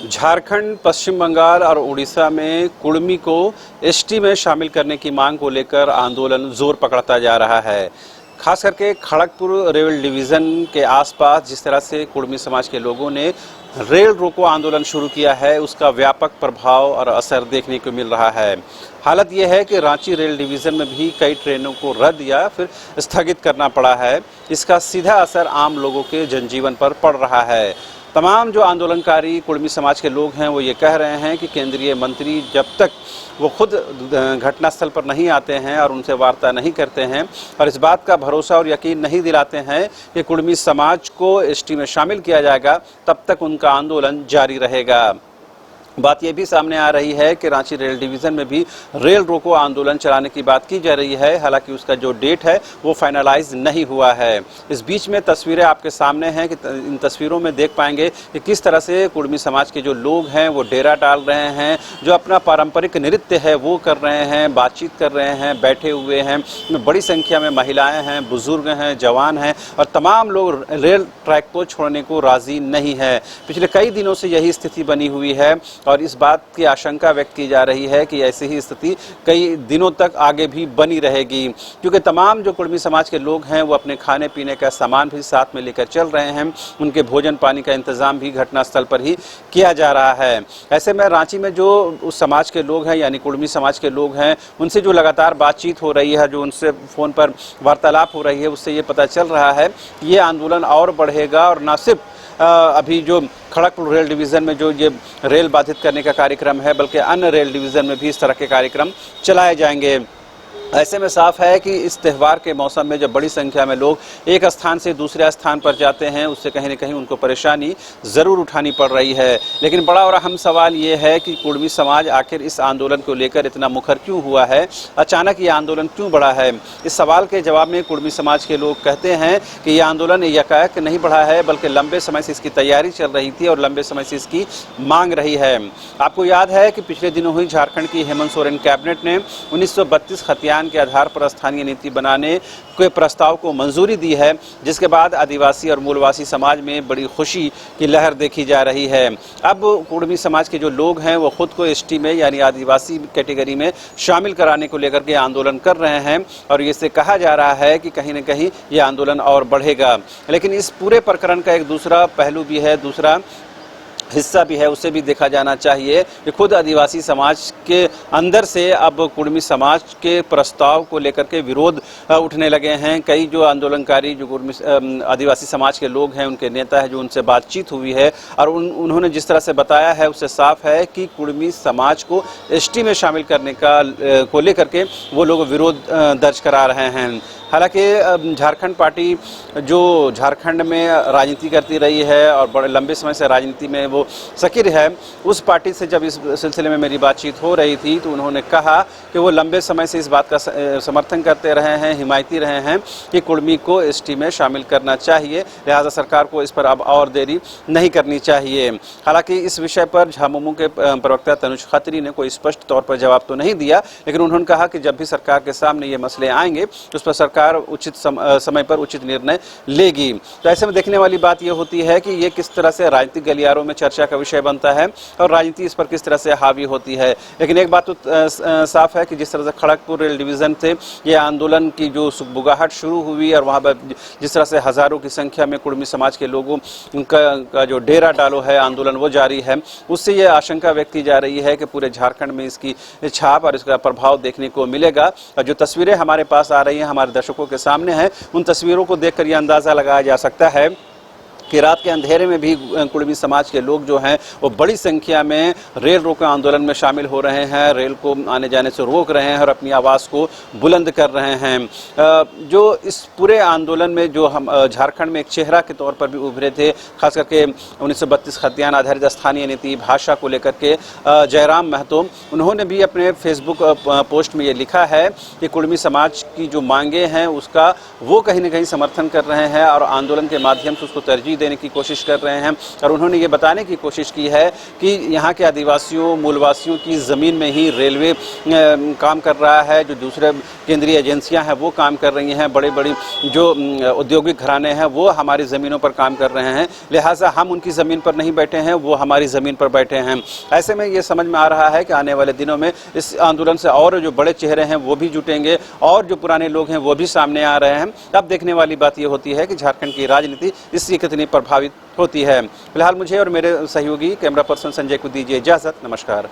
झारखंड, पश्चिम बंगाल और उड़ीसा में कुर्मी को एसटी में शामिल करने की मांग को लेकर आंदोलन जोर पकड़ता जा रहा है। खास करके खड़गपुर रेल डिवीज़न के आसपास जिस तरह से कुर्मी समाज के लोगों ने रेल रोको आंदोलन शुरू किया है, उसका व्यापक प्रभाव और असर देखने को मिल रहा है। हालत यह है कि रांची रेल डिवीज़न में भी कई ट्रेनों को रद्द या फिर स्थगित करना पड़ा है। इसका सीधा असर आम लोगों के जनजीवन पर पड़ रहा है। तमाम जो आंदोलनकारी कुर्मी समाज के लोग हैं वो ये कह रहे हैं कि केंद्रीय मंत्री जब तक वो खुद घटनास्थल पर नहीं आते हैं और उनसे वार्ता नहीं करते हैं और इस बात का भरोसा और यकीन नहीं दिलाते हैं कि कुर्मी समाज को एसटी में शामिल किया जाएगा, तब तक उनका आंदोलन जारी रहेगा। बात यह भी सामने आ रही है कि रांची रेल डिवीज़न में भी रेल रोको आंदोलन चलाने की बात की जा रही है। हालांकि उसका जो डेट है वो फाइनलाइज नहीं हुआ है। इस बीच में तस्वीरें आपके सामने हैं कि इन तस्वीरों में देख पाएंगे कि किस तरह से कुर्मी समाज के जो लोग हैं वो डेरा डाल रहे हैं, जो अपना पारंपरिक नृत्य है वो कर रहे हैं, बातचीत कर रहे हैं, बैठे हुए हैं। बड़ी संख्या में महिलाएँ हैं, बुजुर्ग हैं, जवान हैं और तमाम लोग रेल ट्रैक को छोड़ने को राज़ी नहीं है। पिछले कई दिनों से यही स्थिति बनी हुई है और इस बात की आशंका व्यक्त की जा रही है कि ऐसी ही स्थिति कई दिनों तक आगे भी बनी रहेगी, क्योंकि तमाम जो कुर्मी समाज के लोग हैं वो अपने खाने पीने का सामान भी साथ में लेकर चल रहे हैं। उनके भोजन पानी का इंतजाम भी घटनास्थल पर ही किया जा रहा है। ऐसे में रांची में जो उस समाज के लोग हैं यानी कुर्मी समाज के लोग हैं, उनसे जो लगातार बातचीत हो रही है, जो उनसे फ़ोन पर वार्तालाप हो रही है, उससे ये पता चल रहा है कि ये आंदोलन और बढ़ेगा और न सिर्फ अभी जो खड़गपुर रेल डिवीज़न में जो ये रेल बाधित करने का कार्यक्रम है, बल्कि अन्य रेल डिवीज़न में भी इस तरह के कार्यक्रम चलाए जाएंगे। ऐसे में साफ है कि इस त्यौहार के मौसम में जब बड़ी संख्या में लोग एक स्थान से दूसरे स्थान पर जाते हैं, उससे कहीं न कहीं उनको परेशानी ज़रूर उठानी पड़ रही है। लेकिन बड़ा और अहम सवाल ये है कि कुर्मी समाज आखिर इस आंदोलन को लेकर इतना मुखर क्यों हुआ है, अचानक ये आंदोलन क्यों बढ़ा है। इस सवाल के जवाब में कुर्मी समाज के लोग कहते हैं कि ये आंदोलन एकाएक नहीं बढ़ा है, बल्कि लंबे समय से इसकी तैयारी चल रही थी और लंबे समय से इसकी मांग रही है। आपको याद है कि पिछले दिनों हुई झारखंड की हेमंत सोरेन कैबिनेट ने 1932 खतियान के आधार पर स्थानीय नीति बनाने के प्रस्ताव को मंजूरी दी है, जिसके बाद आदिवासी और मूलवासी समाज में बड़ी खुशी की लहर देखी जा रही है। अब कुर्मी समाज के जो लोग हैं वो खुद को एसटी में यानी आदिवासी कैटेगरी में शामिल कराने को लेकर के आंदोलन कर रहे हैं और इससे कहा जा रहा है कि कहीं न कहीं ये आंदोलन और बढ़ेगा। लेकिन इस पूरे प्रकरण का एक दूसरा पहलू भी है, दूसरा हिस्सा भी है, उसे भी देखा जाना चाहिए कि खुद आदिवासी समाज के अंदर से अब कुर्मी समाज के प्रस्ताव को लेकर के विरोध उठने लगे हैं। कई जो आंदोलनकारी जो कुर्मी आदिवासी समाज के लोग हैं, उनके नेता है, जो उनसे बातचीत हुई है और उन्होंने जिस तरह से बताया है उससे साफ है कि कुर्मी समाज को एसटी में शामिल करने को लेकर के वो लोग विरोध दर्ज करा रहे हैं। हालांकि झारखंड पार्टी जो झारखंड में राजनीति करती रही है और बड़े लंबे समय से राजनीति में वो सक्रिय है, उस पार्टी से जब इस सिलसिले में मेरी बातचीत हो रही थी तो उन्होंने कहा कि वो लंबे समय से इस बात का समर्थन करते रहे हैं, हिमायती रहे हैं कि कुर्मी को एसटी में शामिल करना चाहिए, लिहाजा सरकार को इस पर अब और देरी नहीं करनी चाहिए। हालांकि इस विषय पर झामुमो के प्रवक्ता तनुज खत्री ने कोई स्पष्ट तौर पर जवाब तो नहीं दिया, लेकिन उन्होंने कहा कि जब भी सरकार के सामने ये मसले आएंगे तो उस पर सरकार उचित समय पर उचित निर्णय लेगी। तो ऐसे में देखने वाली बात यह होती है कि ये किस तरह से राजनीतिक गलियारों में चर्चा का विषय बनता है और राजनीति इस पर किस तरह से हावी होती है। लेकिन एक बात तो साफ है कि जिस तरह से खड़गपुर रेल डिवीज़न से ये आंदोलन की जो सुगबुगाहट शुरू हुई और वहाँ पर जिस तरह से हज़ारों की संख्या में कुर्मी समाज के लोगों का जो डेरा डालो है आंदोलन वो जारी है, उससे ये आशंका व्यक्त की जा रही है कि पूरे झारखंड में इसकी छाप और इसका प्रभाव देखने को मिलेगा। और जो तस्वीरें हमारे पास आ रही हैं, हमारे दर्शकों के सामने हैं, उन तस्वीरों को देखकर यह अंदाज़ा लगाया जा सकता है कि रात के अंधेरे में भी कुर्मी समाज के लोग जो हैं वो बड़ी संख्या में रेल रोको आंदोलन में शामिल हो रहे हैं, रेल को आने जाने से रोक रहे हैं और अपनी आवाज़ को बुलंद कर रहे हैं। जो इस पूरे आंदोलन में जो हम झारखंड में एक चेहरा के तौर पर भी उभरे थे, खास करके 1932 खतियान आधारित स्थानीय नीति भाषा को लेकर के जयराम महतो, उन्होंने भी अपने फेसबुक पोस्ट में ये लिखा है कि कुर्मी समाज की जो मांगे हैं उसका वो कहीं न कहीं समर्थन कर रहे हैं और आंदोलन के माध्यम से उसको तरजीह तरजीह देने की कोशिश कर रहे हैं और उन्होंने ये बताने की कोशिश की है कि यहाँ के आदिवासियों मूलवासियों की ज़मीन में ही रेलवे काम कर रहा है, जो दूसरे केंद्रीय एजेंसियां हैं वो काम कर रही हैं, बड़े बड़ी जो औद्योगिक घराने हैं वो हमारी ज़मीनों पर काम कर रहे हैं, लिहाजा हम उनकी ज़मीन पर नहीं बैठे हैं, वो हमारी ज़मीन पर बैठे हैं। ऐसे में ये समझ में आ रहा है कि आने वाले दिनों में इस आंदोलन से और जो बड़े चेहरे हैं वो भी जुटेंगे और जो पुराने लोग हैं वो भी सामने आ रहे हैं। अब देखने वाली बात ये होती है कि झारखंड की राजनीति इससे कितनी प्रभावित होती है। फिलहाल मुझे और मेरे सहयोगी कैमरा पर्सन संजय को दीजिए इजाज़त। नमस्कार।